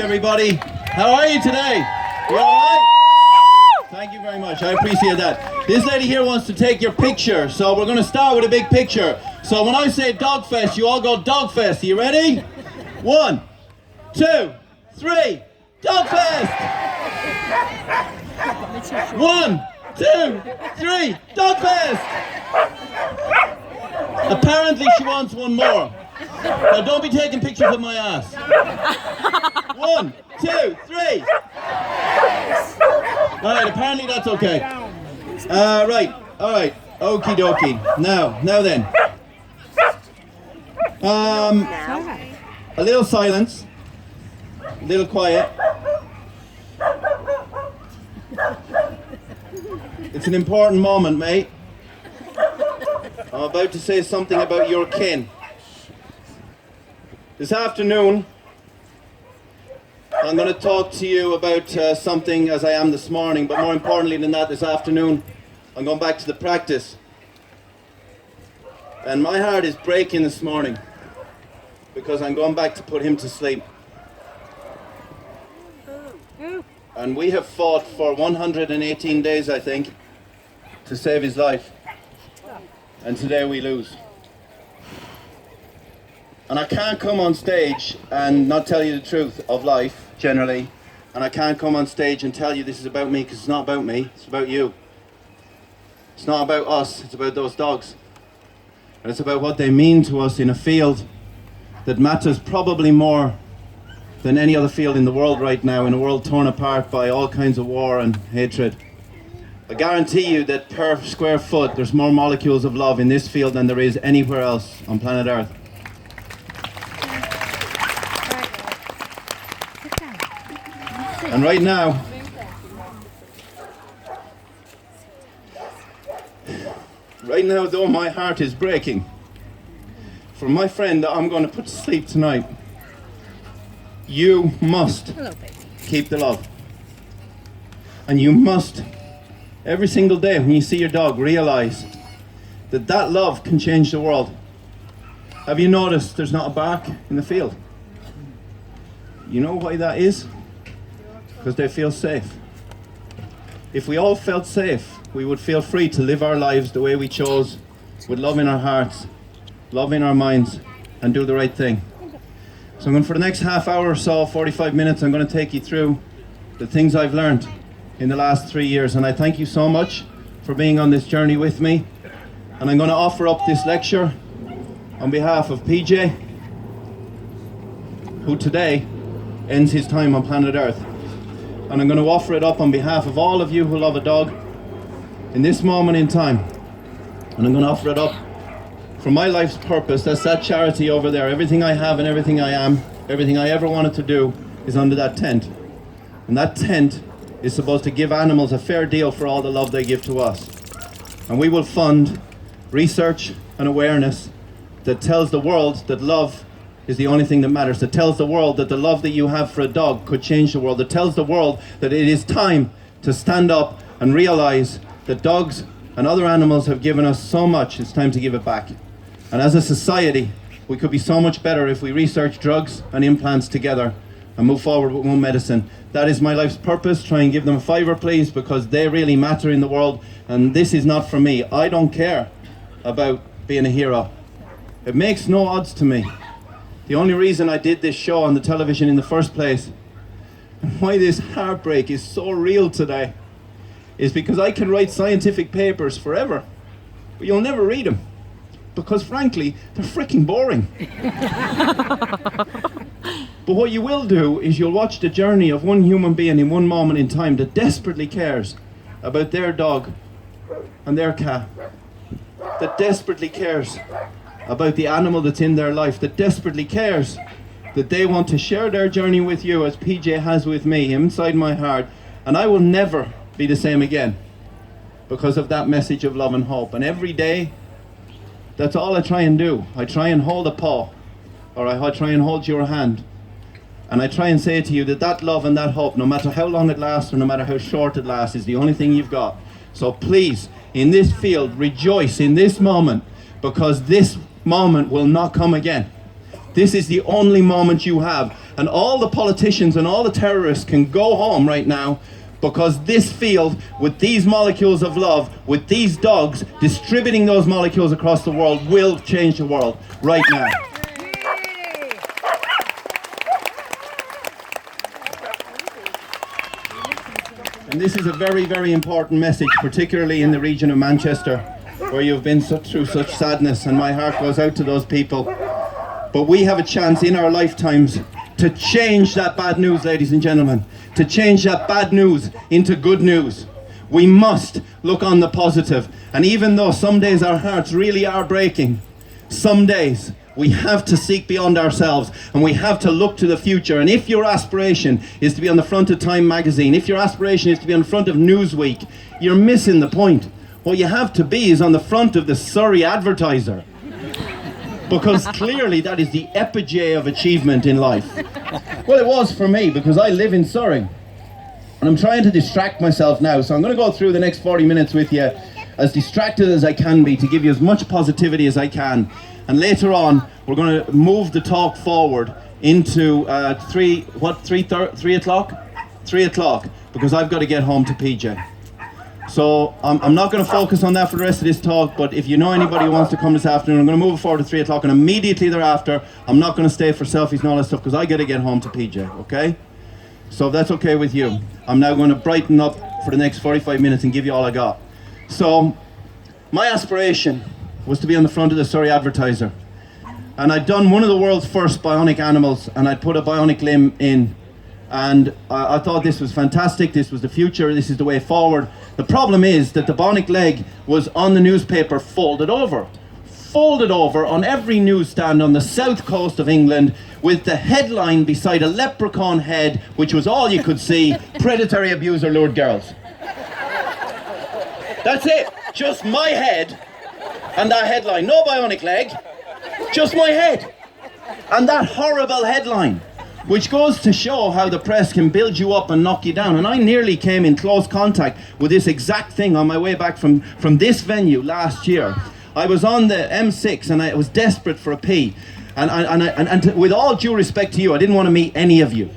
everybody. How are you today? You all right? Thank you very much. I appreciate that. This lady here wants to take your picture, so we're going to start with a big picture. So when I say Dogfest, you all go Dogfest. Are you ready? 1, 2, 3. Dogfest! 1, 2, 3. Dogfest! Apparently she wants one more. Now don't be taking pictures of my ass. 1, 2, 3. Alright, apparently that's okay. Right, alright. Okie dokie. Now then. A little silence. A little quiet. It's an important moment, mate. I'm about to say something about your kin. This afternoon, I'm going to talk to you about something as I am this morning, but more importantly than that, this afternoon, I'm going back to the practice. And my heart is breaking this morning because I'm going back to put him to sleep. And we have fought for 118 days, I think, to save his life. And today we lose. And I can't come on stage and not tell you the truth of life, generally. And I can't come on stage and tell you this is about me, because it's not about me, it's about you. It's not about us, it's about those dogs. And it's about what they mean to us in a field that matters probably more than any other field in the world right now, in a world torn apart by all kinds of war and hatred. I guarantee you that per square foot there's more molecules of love in this field than there is anywhere else on planet Earth. And right now, though my heart is breaking for my friend that I'm going to put to sleep tonight, you must keep the love. And you must, every single day when you see your dog, realize that that love can change the world. Have you noticed there's not a bark in the field? You know why that is? Because they feel safe. If we all felt safe, we would feel free to live our lives the way we chose, with love in our hearts, love in our minds, and do the right thing. So I'm going, for the next half hour or so, 45 minutes, I'm going to take you through the things I've learned in the last 3 years. And I thank you so much for being on this journey with me. And I'm going to offer up this lecture on behalf of PJ, who today ends his time on planet Earth. And I'm going to offer it up on behalf of all of you who love a dog in this moment in time. And I'm going to offer it up for my life's purpose. That's that charity over there. Everything I have and everything I am, everything I ever wanted to do is under that tent. And that tent is supposed to give animals a fair deal for all the love they give to us. And we will fund research and awareness that tells the world that love is the only thing that matters, that tells the world that the love that you have for a dog could change the world, that tells the world that it is time to stand up and realize that dogs and other animals have given us so much, it's time to give it back. And as a society, we could be so much better if we research drugs and implants together and move forward with one medicine. That is my life's purpose. Try and give them a fiver, please, because they really matter in the world. And this is not for me. I don't care about being a hero. It makes no odds to me. The only reason I did this show on the television in the first place, and why this heartbreak is so real today, is because I can write scientific papers forever, but you'll never read them. Because frankly, they're freaking boring. But what you will do is you'll watch the journey of one human being in one moment in time that desperately cares about their dog and their cat, that desperately cares about the animal that's in their life, that desperately cares that they want to share their journey with you as PJ has with me inside my heart. And I will never be the same again because of that message of love and hope. And every day, that's all I try and do. I try and hold a paw, or I try and hold your hand. And I try and say to you that that love and that hope, no matter how long it lasts or no matter how short it lasts, is the only thing you've got. So please, in this field, rejoice in this moment, because this moment will not come again. This is the only moment you have. And all the politicians and all the terrorists can go home right now, because this field, with these molecules of love, with these dogs distributing those molecules across the world, will change the world right now. And this is a very, very important message, particularly in the region of Manchester, where you've been through such sadness, and my heart goes out to those people. But we have a chance in our lifetimes to change that bad news, ladies and gentlemen, to change that bad news into good news. We must look on the positive. And even though some days our hearts really are breaking, some days we have to seek beyond ourselves, and we have to look to the future. And if your aspiration is to be on the front of Time magazine, if your aspiration is to be on the front of Newsweek, you're missing the point. What you have to be is on the front of the Surrey Advertiser. Because clearly that is the epigee of achievement in life. Well, it was for me, because I live in Surrey. And I'm trying to distract myself now, so I'm going to go through the next 40 minutes with you as distracted as I can be, to give you as much positivity as I can. And later on, we're going to move the talk forward into 3 o'clock? 3 o'clock, because I've got to get home to PJ. So I'm not going to focus on that for the rest of this talk, but if you know anybody who wants to come this afternoon, I'm going to move it forward to 3 o'clock, and immediately thereafter, I'm not going to stay for selfies and all that stuff, because I got to get home to PJ, okay? So if that's okay with you, I'm now going to brighten up for the next 45 minutes and give you all I got. So my aspiration was to be on the front of the Surrey Advertiser. And I'd done one of the world's first bionic animals, and I'd put a bionic limb in. And I thought this was fantastic, this was the future, this is the way forward. The problem is that the bionic leg was on the newspaper folded over on every newsstand on the south coast of England, with the headline beside a leprechaun head, which was all you could see: predatory abuser lured girls. That's it, just my head and that headline. No bionic leg, just my head and that horrible headline, which goes to show how the press can build you up and knock you down. And I nearly came in close contact with this exact thing on my way back from this venue last year. I was on the M6 and I was desperate for a pee. And with all due respect to you, I didn't want to meet any of you.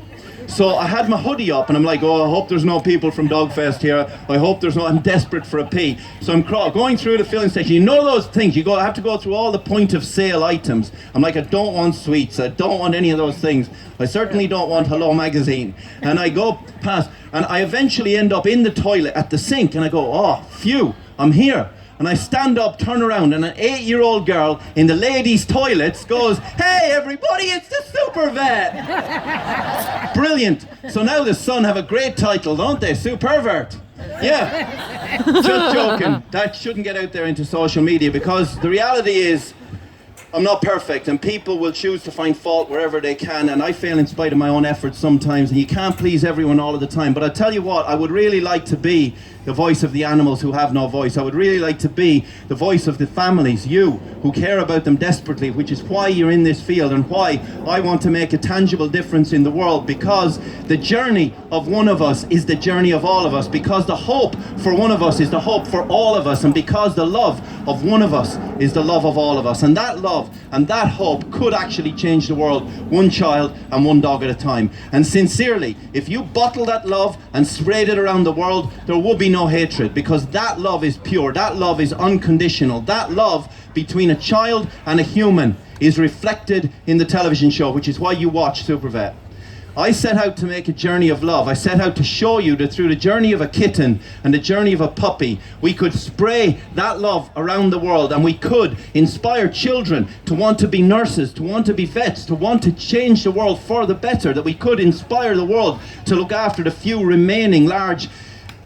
So I had my hoodie up and I'm like, oh, I hope there's no people from Dogfest here. I hope there's no, I'm desperate for a pee. So I'm going through the filling station. You know those things, I have to go through all the point of sale items. I'm like, I don't want sweets. I don't want any of those things. I certainly don't want Hello Magazine. And I go past, and I eventually end up in the toilet at the sink, and I go, oh, phew, I'm here. And I stand up, turn around, and an 8-year-old girl in the ladies' toilets goes, "Hey everybody, it's the Super Vet!" Brilliant. So now the Sun have a great title, don't they? Supervert. Yeah. Just joking. That shouldn't get out there into social media, because the reality is, I'm not perfect, and people will choose to find fault wherever they can, and I fail in spite of my own efforts sometimes, and you can't please everyone all of the time. But I tell you what, I would really like to be the voice of the animals who have no voice. I would really like to be the voice of the families, you, who care about them desperately, which is why you're in this field and why I want to make a tangible difference in the world, because the journey of one of us is the journey of all of us, because the hope for one of us is the hope for all of us, and because the love of one of us is the love of all of us. And that love and that hope could actually change the world, one child and one dog at a time. And sincerely, if you bottle that love and sprayed it around the world, there would be no hatred, because that love is pure, that love is unconditional. That love between a child and a human is reflected in the television show, which is why you watch Supervet. I set out to make a journey of love. I set out to show you that through the journey of a kitten and the journey of a puppy, we could spray that love around the world, and we could inspire children to want to be nurses, to want to be vets, to want to change the world for the better, that we could inspire the world to look after the few remaining large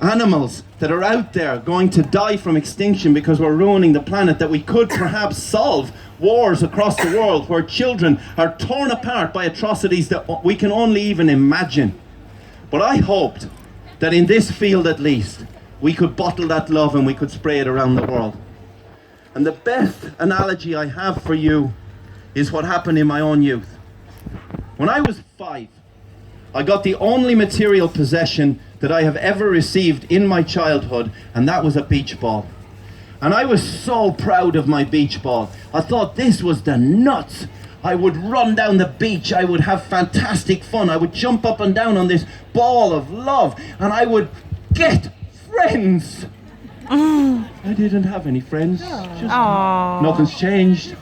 animals that are out there going to die from extinction because we're ruining the planet, that we could perhaps solve wars across the world where children are torn apart by atrocities that we can only even imagine. But I hoped that in this field at least, we could bottle that love and we could spray it around the world. And the best analogy I have for you is what happened in my own youth. When I was 5, I got the only material possession that I have ever received in my childhood, and that was a beach ball. And I was so proud of my beach ball. I thought this was the nuts. I would run down the beach, I would have fantastic fun, I would jump up and down on this ball of love, and I would get friends. I didn't have any friends. Just nothing's changed.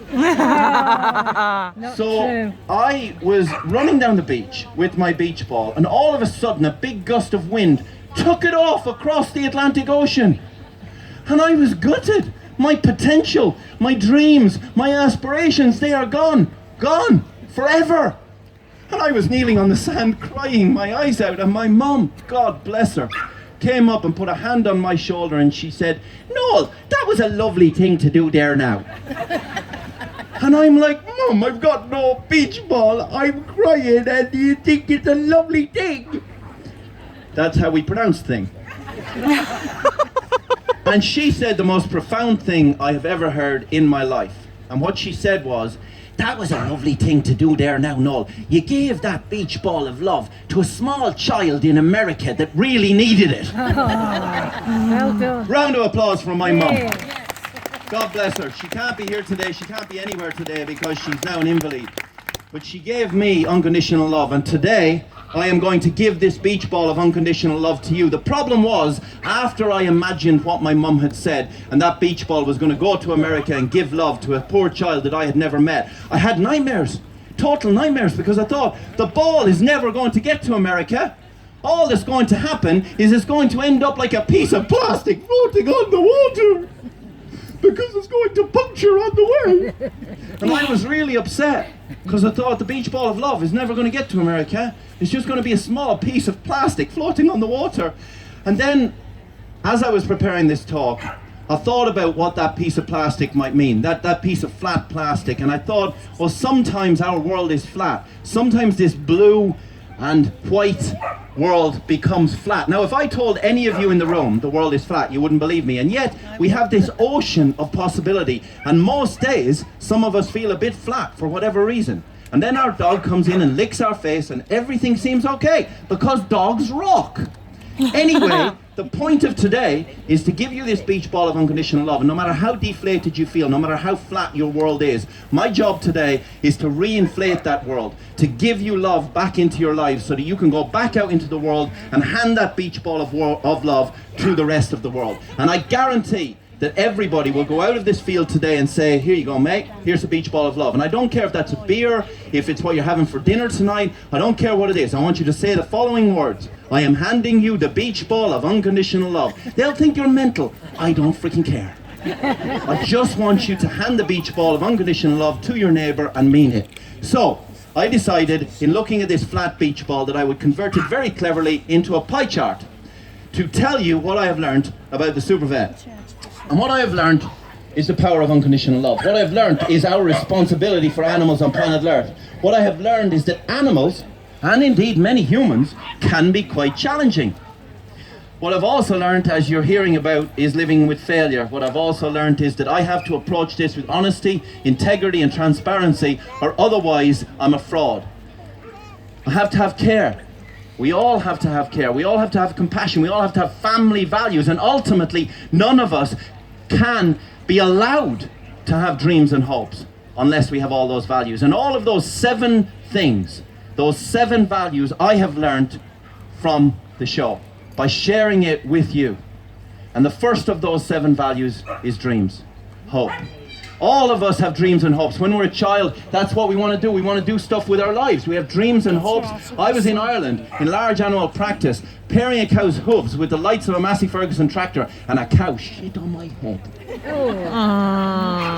So I was running down the beach with my beach ball, and all of a sudden a big gust of wind took it off across the Atlantic Ocean. And I was gutted. My potential, my dreams, my aspirations, they are gone. Gone. Forever. And I was kneeling on the sand crying my eyes out, and my mum, God bless her, came up and put a hand on my shoulder and she said, "Noel, that was a lovely thing to do there now." And I'm like, "Mum, I've got no beach ball. I'm crying and you think it's a lovely thing." That's how we pronounce thing. And she said the most profound thing I have ever heard in my life. And what she said was, "That was a lovely thing to do there now, Noel. You gave that beach ball of love to a small child in America that really needed it." Well done. Round of applause for my mum. God bless her. She can't be here today. She can't be anywhere today because she's now an invalid. But she gave me unconditional love. And today, I am going to give this beach ball of unconditional love to you. The problem was, after I imagined what my mum had said, and that beach ball was going to go to America and give love to a poor child that I had never met, I had nightmares. Total nightmares, because I thought, the ball is never going to get to America. All that's going to happen is it's going to end up like a piece of plastic floating on the water, because it's going to puncture on the way. And I was really upset, because I thought the beach ball of love is never going to get to America. It's just going to be a small piece of plastic floating on the water. And then, as I was preparing this talk, I thought about what that piece of plastic might mean, that piece of flat plastic. And I thought, well, sometimes our world is flat. Sometimes this blue and white world becomes flat. Now, if I told any of you in the room the world is flat, you wouldn't believe me. And yet, we have this ocean of possibility. And most days, some of us feel a bit flat for whatever reason. And then our dog comes in and licks our face and everything seems okay, because dogs rock. Anyway, the point of today is to give you this beach ball of unconditional love. And no matter how deflated you feel, no matter how flat your world is, my job today is to reinflate that world, to give you love back into your lives so that you can go back out into the world and hand that beach ball of love to the rest of the world. And I guarantee that everybody will go out of this field today and say, "Here you go, mate, here's a beach ball of love." And I don't care if that's a beer, if it's what you're having for dinner tonight, I don't care what it is. I want you to say the following words: "I am handing you the beach ball of unconditional love." They'll think you're mental. I don't freaking care. I just want you to hand the beach ball of unconditional love to your neighbor and mean it. So, I decided, in looking at this flat beach ball, that I would convert it very cleverly into a pie chart to tell you what I have learned about the super vet. And what I have learned is the power of unconditional love. What I have learned is our responsibility for animals on planet Earth. What I have learned is that animals, and indeed many humans, can be quite challenging. What I've also learned, as you're hearing about, is living with failure. What I've also learned is that I have to approach this with honesty, integrity and transparency, or otherwise I'm a fraud. I have to have care. We all have to have care. We all have to have compassion. We all have to have family values. And ultimately, none of us can be allowed to have dreams and hopes unless we have all those values. And all of those 7 things, those 7 values, I have learned from the show by sharing it with you. And the first of those 7 values is dreams, hope. All of us have dreams and hopes. When we're a child, that's what we want to do. We want to do stuff with our lives. We have dreams and hopes. I was in Ireland in large animal practice, paring a cow's hooves with the lights of a Massey Ferguson tractor, and a cow shit on my head.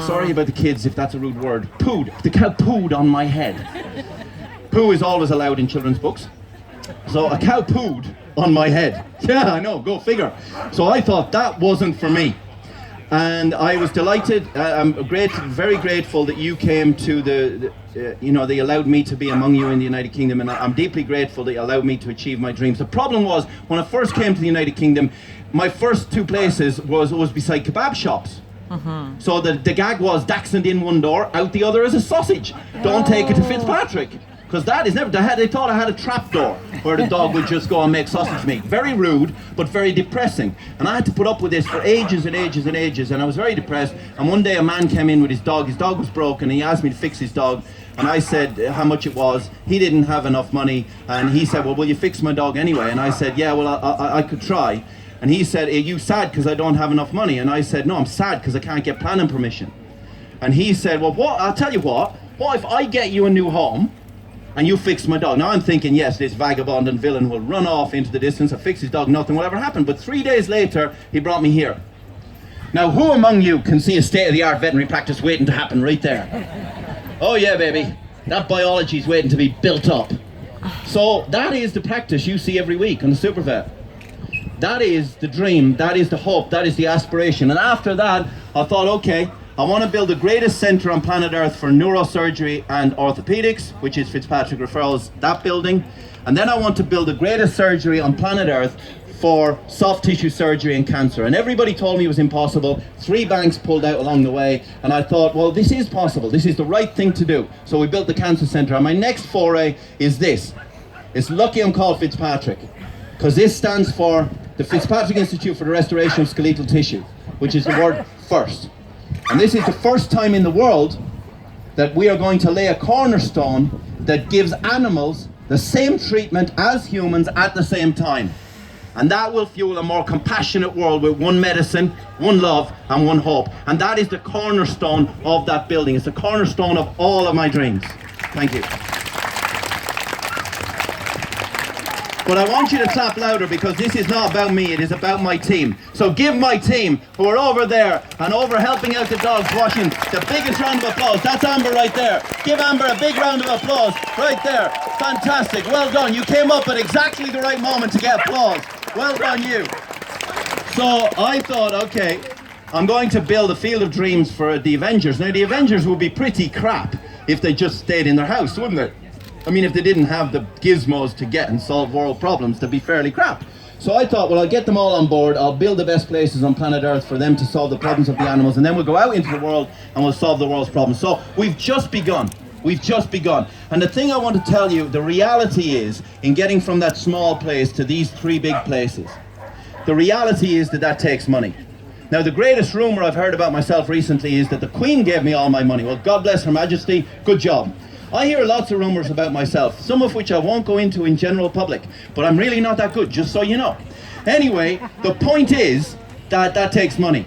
Sorry about the kids if that's a rude word. Pooed. The cow pooed on my head. Poo is always allowed in children's books. So a cow pooed on my head. Yeah, I know, go figure. So I thought that wasn't for me. And I was delighted. I'm very grateful that you came to they allowed me to be among you in the United Kingdom, and I'm deeply grateful that you allowed me to achieve my dreams. The problem was, when I first came to the United Kingdom, my first 2 places was beside kebab shops. So the gag was, dachshund in one door, out the other is a sausage. Don't take it to Fitzpatrick, because that is never, they thought I had a trapdoor where the dog would just go and make sausage meat. Very rude, but very depressing. And I had to put up with this for ages and ages and ages, and I was very depressed. And one day a man came in with his dog was broken, and he asked me to fix his dog. And I said how much it was. He didn't have enough money, and he said, well, will you fix my dog anyway? And I said, yeah, well, I could try. And he said, are you sad because I don't have enough money? And I said, no, I'm sad because I can't get planning permission. And he said, well, I'll tell you what if I get you a new home and you fix my dog? Now I'm thinking, yes, this vagabond and villain will run off into the distance and fix his dog, nothing will ever happen. But 3 days later, he brought me here. Now, who among you can see a state-of-the-art veterinary practice waiting to happen right there? Oh yeah, baby, that biology's waiting to be built up. So that is the practice you see every week on the Super Vet. That is the dream, that is the hope, that is the aspiration. And after that, I thought, okay, I want to build the greatest centre on planet Earth for neurosurgery and orthopedics, which is Fitzpatrick Referrals, that building. And then I want to build the greatest surgery on planet Earth for soft tissue surgery and cancer. And everybody told me it was impossible. 3 banks pulled out along the way, and I thought, well, this is possible. This is the right thing to do. So we built the cancer centre. And my next foray is this. It's lucky I'm called Fitzpatrick, because this stands for the Fitzpatrick Institute for the Restoration of Skeletal Tissue, which is the word first. And this is the first time in the world that we are going to lay a cornerstone that gives animals the same treatment as humans at the same time. And that will fuel a more compassionate world with one medicine, one love, and one hope. And that is the cornerstone of that building. It's the cornerstone of all of my dreams. Thank you. But I want you to clap louder, because this is not about me, it is about my team. So give my team, who are over there and over helping out the dogs washing, the biggest round of applause. That's Amber right there. Give Amber a big round of applause right there. Fantastic, well done. You came up at exactly the right moment to get applause. Well done, you. So I thought, okay, I'm going to build a field of dreams for the Avengers. Now the Avengers would be pretty crap if they just stayed in their house, wouldn't they? I mean, if they didn't have the gizmos to get and solve world problems, they'd be fairly crap. So I thought, well, I'll get them all on board. I'll build the best places on planet Earth for them to solve the problems of the animals, and then we'll go out into the world and we'll solve the world's problems. So we've just begun. We've just begun. And the thing I want to tell you, the reality is, in getting from that small place to these 3 big places, the reality is that that takes money. Now, the greatest rumour I've heard about myself recently is that the Queen gave me all my money. Well, God bless Her Majesty, good job. I hear lots of rumours about myself, some of which I won't go into in general public, but I'm really not that good, just so you know. Anyway, the point is that that takes money.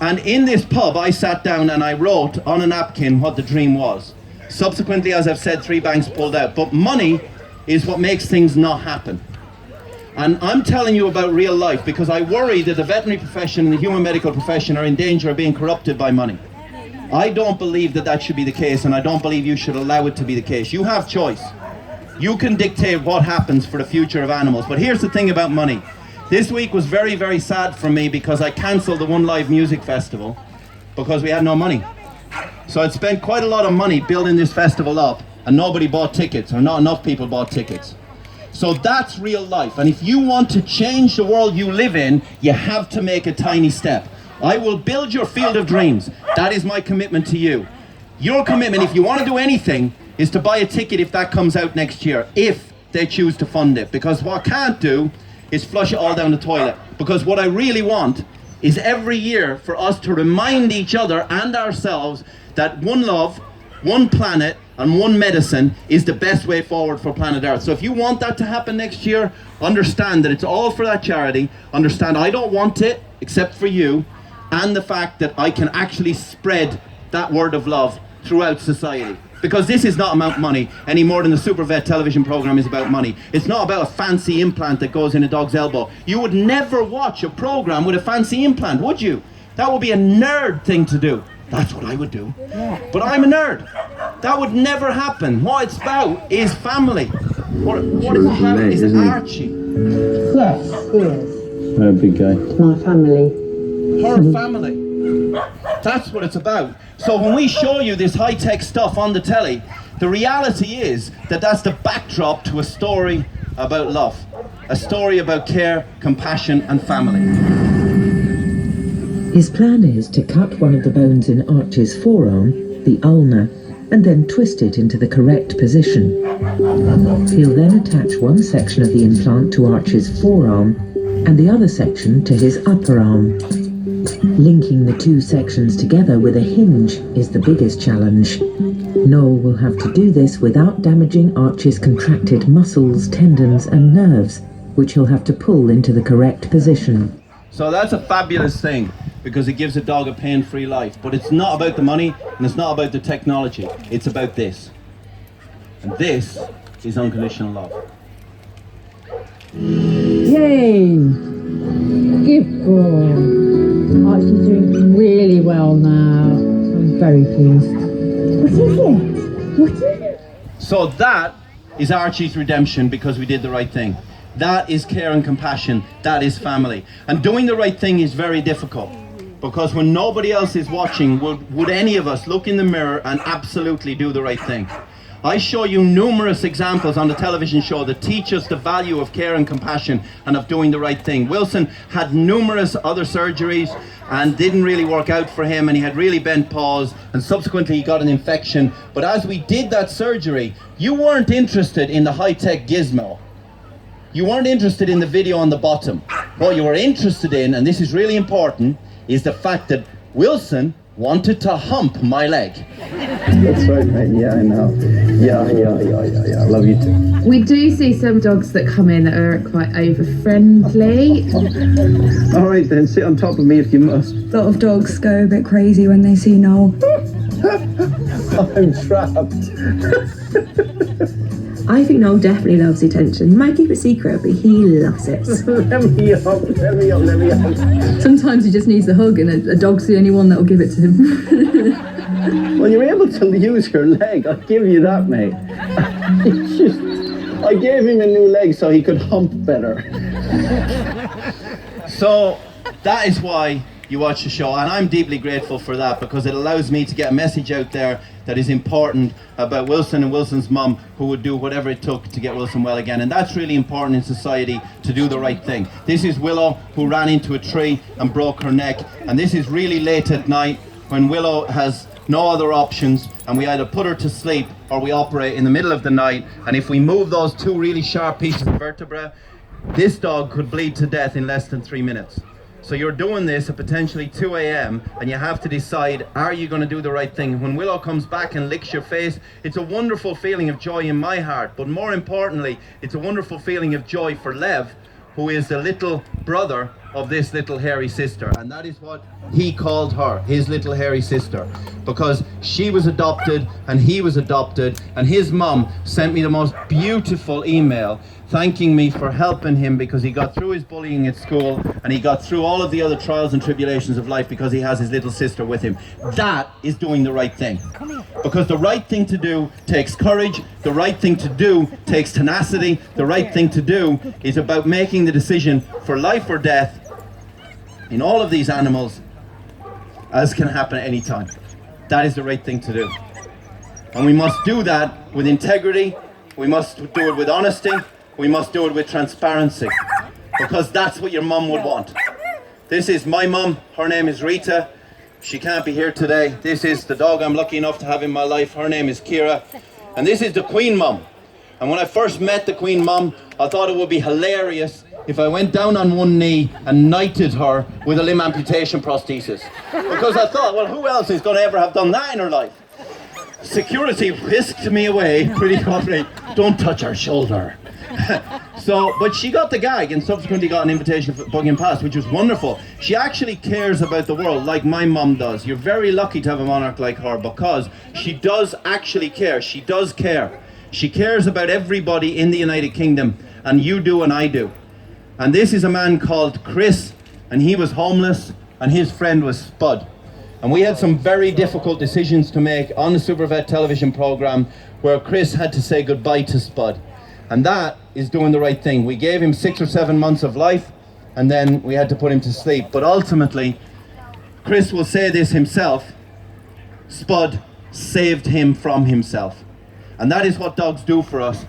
And in this pub, I sat down and I wrote on a napkin what the dream was. Subsequently, as I've said, 3 banks pulled out. But money is what makes things not happen. And I'm telling you about real life because I worry that the veterinary profession and the human medical profession are in danger of being corrupted by money. I don't believe that that should be the case, and I don't believe you should allow it to be the case. You have choice. You can dictate what happens for the future of animals. But here's the thing about money. This week was very, very sad for me because I cancelled the One Live Music Festival because we had no money. So I'd spent quite a lot of money building this festival up, and nobody bought tickets, or not enough people bought tickets. So that's real life. And if you want to change the world you live in, you have to make a tiny step. I will build your field of dreams. That is my commitment to you. Your commitment, if you want to do anything, is to buy a ticket if that comes out next year, if they choose to fund it. Because what I can't do is flush it all down the toilet. Because what I really want is every year for us to remind each other and ourselves that one love, one planet, and one medicine is the best way forward for planet Earth. So if you want that to happen next year, understand that it's all for that charity. Understand I don't want it except for you, and the fact that I can actually spread that word of love throughout society. Because this is not about money any more than the Super Vet television program is about money. It's not about a fancy implant that goes in a dog's elbow. You would never watch a program with a fancy implant, would you? That would be a nerd thing to do. That's what I would do. But I'm a nerd. That would never happen. What it's about is family. What it's about is Archie. Yes, he is. Very big guy. My family. Her family. That's what it's about. So when we show you this high-tech stuff on the telly, the reality is that that's the backdrop to a story about love. A story about care, compassion, and family. His plan is to cut one of the bones in Archie's forearm, the ulna, and then twist it into the correct position. He'll then attach one section of the implant to Archie's forearm and the other section to his upper arm. Linking the two sections together with a hinge is the biggest challenge. Noel will have to do this without damaging Archie's contracted muscles, tendons and nerves, which he'll have to pull into the correct position. So that's a fabulous thing, because it gives a dog a pain-free life. But it's not about the money, and it's not about the technology. It's about this. And this is unconditional love. Yay! Good boy. Archie's doing really well now. I'm very pleased. What is it? What is it? So that is Archie's redemption, because we did the right thing. That is care and compassion. That is family. And doing the right thing is very difficult, because when nobody else is watching, would any of us look in the mirror and absolutely do the right thing? I show you numerous examples on the television show that teach us the value of care and compassion and of doing the right thing. Wilson had numerous other surgeries and didn't really work out for him, and he had really bent paws, and subsequently he got an infection. But as we did that surgery, you weren't interested in the high-tech gizmo. You weren't interested in the video on the bottom. What you were interested in, and this is really important, is the fact that Wilson wanted to hump my leg. That's right, mate. Yeah, I know. Yeah. I love you too. We do see some dogs that come in that are quite over-friendly. All right, then, sit on top of me if you must. A lot of dogs go a bit crazy when they see Noel. I'm trapped. I think Noel definitely loves the attention. He might keep it secret, but he loves it. Let me up. Sometimes he just needs a hug, and a dog's the only one that will give it to him. Well, you're able to use your leg. I'll give you that, mate. I gave him a new leg so he could hump better. So that is why you watch the show, and I'm deeply grateful for that, because it allows me to get a message out there that is important about Wilson and Wilson's mum, who would do whatever it took to get Wilson well again. And that's really important in society, to do the right thing. This is Willow, who ran into a tree and broke her neck, and this is really late at night when Willow has no other options, and we either put her to sleep or we operate in the middle of the night. And if we move those two really sharp pieces of vertebra, this dog could bleed to death in less than 3 minutes. So you're doing this at potentially 2 a.m. and you have to decide, are you going to do the right thing? When Willow comes back and licks your face, it's a wonderful feeling of joy in my heart. But more importantly, it's a wonderful feeling of joy for Lev, who is the little brother of this little hairy sister. And that is what he called her, his little hairy sister. Because she was adopted and he was adopted, and his mum sent me the most beautiful email thanking me for helping him, because he got through his bullying at school and he got through all of the other trials and tribulations of life because he has his little sister with him. That is doing the right thing. Because the right thing to do takes courage, the right thing to do takes tenacity, the right thing to do is about making the decision for life or death in all of these animals, as can happen at any time. That is the right thing to do. And we must do that with integrity, we must do it with honesty, we must do it with transparency, because that's what your mum would want. This is my mum, her name is Rita. She can't be here today. This is the dog I'm lucky enough to have in my life. Her name is Kira. And this is the Queen Mum. And when I first met the Queen Mum, I thought it would be hilarious if I went down on one knee and knighted her with a limb amputation prosthesis. Because I thought, well, who else is going to ever have done that in her life? Security whisked me away pretty quickly. Don't touch her shoulder. But she got the gag and subsequently got an invitation for Buckingham Palace, which was wonderful. She actually cares about the world like my mum does. You're very lucky to have a monarch like her, because she does actually care. She does care. She cares about everybody in the United Kingdom, and you do and I do. And this is a man called Chris, and he was homeless, and his friend was Spud. And we had some very difficult decisions to make on the Supervet television program, where Chris had to say goodbye to Spud. And that is doing the right thing. We gave him 6 or 7 months of life, and then we had to put him to sleep. But ultimately, Chris will say this himself, Spud saved him from himself. And that is what dogs do for us.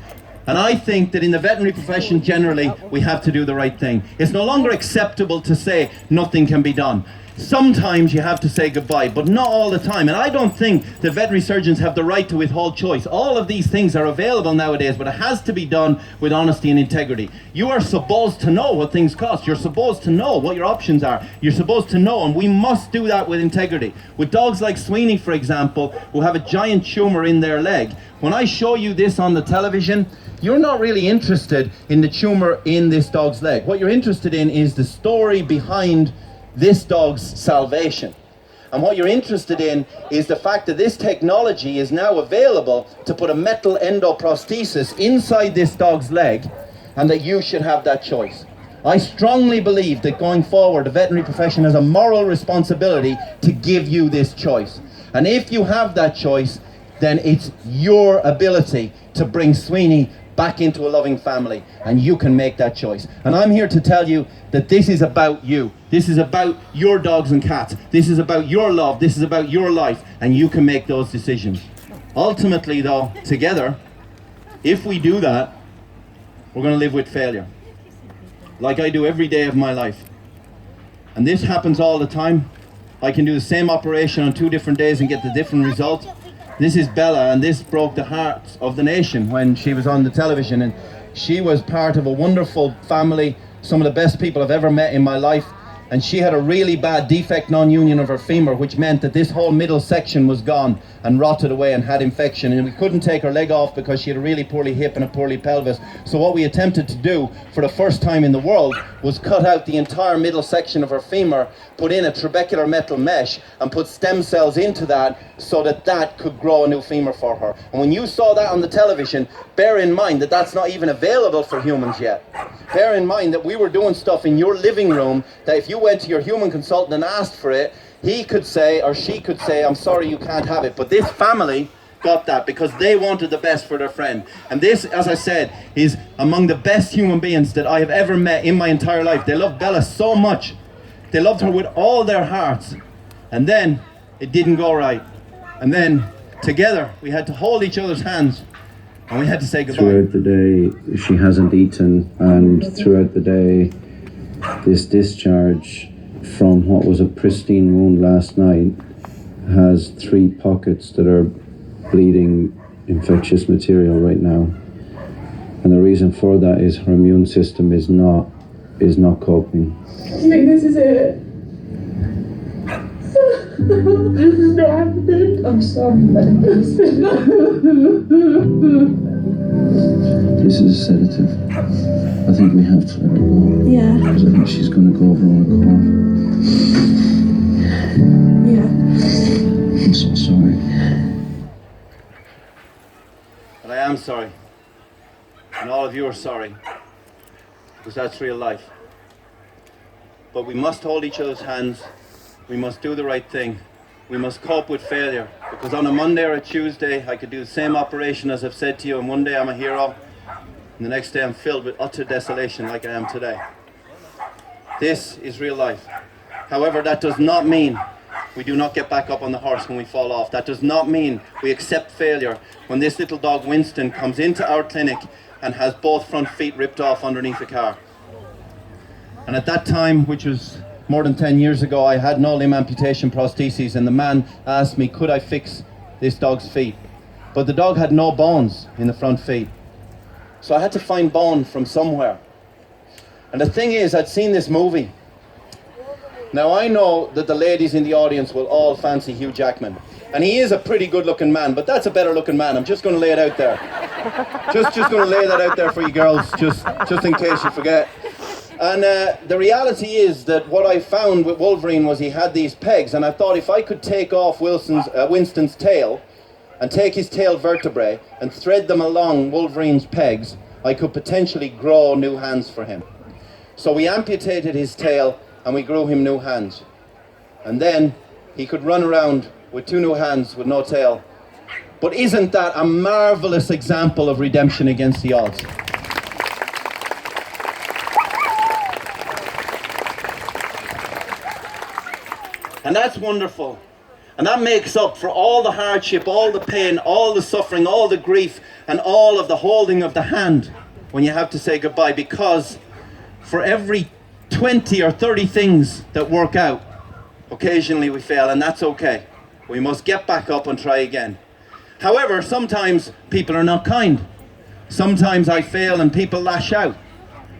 And I think that in the veterinary profession generally, we have to do the right thing. It's no longer acceptable to say nothing can be done. Sometimes you have to say goodbye, but not all the time. And I don't think that veterinary surgeons have the right to withhold choice. All of these things are available nowadays, but it has to be done with honesty and integrity. You are supposed to know what things cost. You're supposed to know what your options are. You're supposed to know, and we must do that with integrity. With dogs like Sweeney, for example, who have a giant tumor in their leg, when I show you this on the television, you're not really interested in the tumor in this dog's leg. What you're interested in is the story behind this dog's salvation. And what you're interested in is the fact that this technology is now available to put a metal endoprosthesis inside this dog's leg, and that you should have that choice. I strongly believe that going forward, the veterinary profession has a moral responsibility to give you this choice. And if you have that choice, then it's your ability to bring Sweeney back into a loving family, and you can make that choice. And I'm here to tell you that this is about you. This is about your dogs and cats. This is about your love. This is about your life, and you can make those decisions. Ultimately, though, together, if we do that, we're going to live with failure, like I do every day of my life. And this happens all the time. I can do the same operation on 2 different days and get the different result. This is Bella, and this broke the hearts of the nation when she was on the television. And she was part of a wonderful family, some of the best people I've ever met in my life. And she had a really bad defect non-union of her femur, which meant that this whole middle section was gone and rotted away and had infection. And we couldn't take her leg off because she had a really poorly hip and a poorly pelvis. So what we attempted to do for the first time in the world was cut out the entire middle section of her femur, put in a trabecular metal mesh, and put stem cells into that so that that could grow a new femur for her. And when you saw that on the television, bear in mind that that's not even available for humans yet. Bear in mind that we were doing stuff in your living room that if you went to your human consultant and asked for it, he could say, or she could say, I'm sorry, you can't have it. But this family got that because they wanted the best for their friend. And this, as I said, is among the best human beings that I have ever met in my entire life. They loved Bella so much. They loved her with all their hearts. And then it didn't go right. And then together we had to hold each other's hands and we had to say goodbye. Throughout the day, she hasn't eaten, and throughout the day, this discharge from what was a pristine wound last night has 3 pockets that are bleeding infectious material right now. And the reason for that is her immune system is not coping. I think this is it. This is not happening. I'm sorry. This is a sedative. I think we have to let her go. Yeah. Because I think she's going to go over on a cough. Yeah. I'm so sorry. But I am sorry. And all of you are sorry. Because that's real life. But we must hold each other's hands. We must do the right thing. We must cope with failure. Because on a Monday or a Tuesday, I could do the same operation as I've said to you, and one day I'm a hero, and the next day I'm filled with utter desolation like I am today. This is real life. However, that does not mean we do not get back up on the horse when we fall off. That does not mean we accept failure when this little dog Winston comes into our clinic and has both front feet ripped off underneath a car. And at that time, which was more than 10 years ago, I had no limb amputation prostheses, and the man asked me, could I fix this dog's feet? But the dog had no bones in the front feet. So I had to find bone from somewhere. And the thing is, I'd seen this movie. Now I know that the ladies in the audience will all fancy Hugh Jackman. And he is a pretty good looking man, but that's a better looking man. I'm just going to lay it out there. Just going to lay that out there for you girls, just in case you forget. And the reality is that what I found with Wolverine was he had these pegs, and I thought if I could take off Winston's tail and take his tail vertebrae and thread them along Wolverine's pegs, I could potentially grow new hands for him. So we amputated his tail and we grew him new hands. And then he could run around with 2 new hands with no tail. But isn't that a marvelous example of redemption against the odds? And that's wonderful. And that makes up for all the hardship, all the pain, all the suffering, all the grief, and all of the holding of the hand when you have to say goodbye. Because for every 20 or 30 things that work out, Occasionally we fail, and that's okay. We must get back up and try again. However, sometimes people are not kind. Sometimes I fail and people lash out.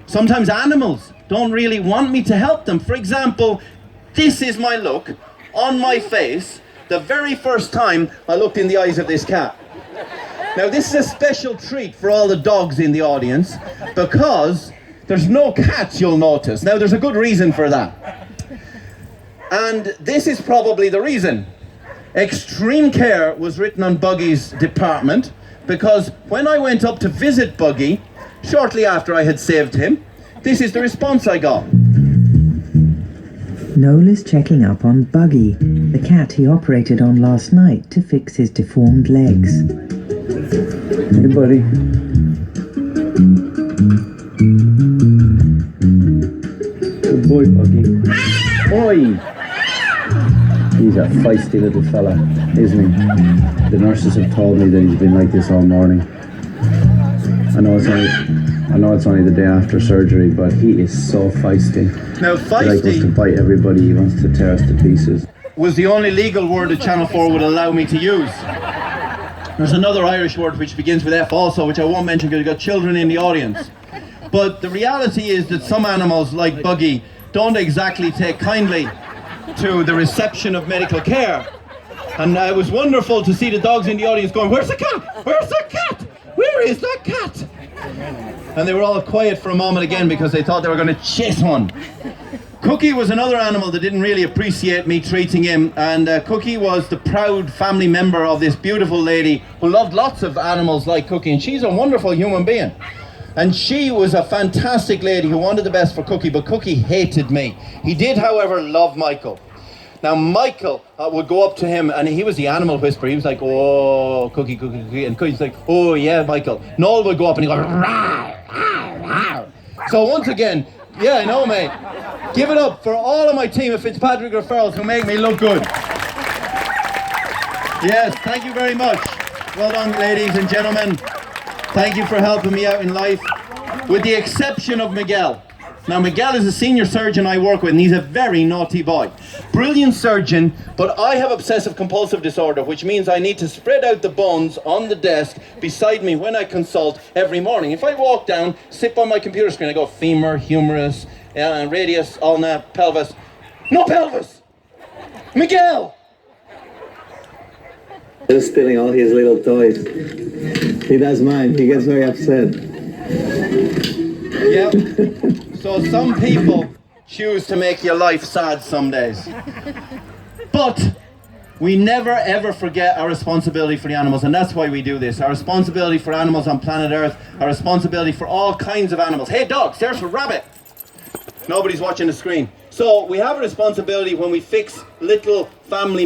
Sometimes animals don't really want me to help them. For example, this is my look on my face the very first time I looked in the eyes of this cat. Now, this is a special treat for all the dogs in the audience because there's no cats, you'll notice. Now, there's a good reason for that. And this is probably the reason. Extreme care was written on Buggy's department because when I went up to visit Buggy, shortly after I had saved him, this is the response I got. Noel is checking up on Buggy, the cat he operated on last night to fix his deformed legs. Hey, buddy. Good boy, Buggy. Oi! He's a feisty little fella, isn't he? The nurses have told me that he's been like this all morning. I know it's only the day after surgery, but he is so feisty. Now, He likes feisty to bite everybody. He wants to tear us to pieces. was the only legal word that Channel 4 would allow me to use. There's another Irish word which begins with F also, which I won't mention because you've got children in the audience. But the reality is that some animals, like Buggy, don't exactly take kindly to the reception of medical care. And it was wonderful to see the dogs in the audience going, "Where's the cat? Where's the cat? Where is that cat?" And they were all quiet for a moment again because they thought they were going to chase one. Cookie was another animal that didn't really appreciate me treating him, and Cookie was the proud family member of this beautiful lady who loved lots of animals like Cookie, and she's a wonderful human being. And she was a fantastic lady who wanted the best for Cookie, but Cookie hated me. He did, however, love Michael. Now, Michael would go up to him, and he was the animal whisperer. He was like, "Oh, Cookie, Cookie, Cookie," and Cookie's like, "Oh, yeah, Michael." Noel would go up and he'd go, "Rawr, rawr, rawr." So once again, yeah, I know, mate. Give it up for all of my team of Fitzpatrick referrals who make me look good. Yes, thank you very much. Well done, ladies and gentlemen. Thank you for helping me out in life, with the exception of Miguel. Now, Miguel is a senior surgeon I work with, and he's a very naughty boy. Brilliant surgeon, but I have obsessive compulsive disorder, which means I need to spread out the bones on the desk beside me when I consult every morning. If I walk down, sit by my computer screen, I go femur, humerus, radius, ulna, pelvis. No pelvis! Miguel! Just stealing all his little toys. He does mine. He gets very upset. Yep. So some people choose to make your life sad some days. But we never ever forget our responsibility for the animals, and that's why we do this. Our responsibility for animals on planet Earth, our responsibility for all kinds of animals. Hey dogs, there's a rabbit. Nobody's watching the screen. So we have a responsibility when we fix little family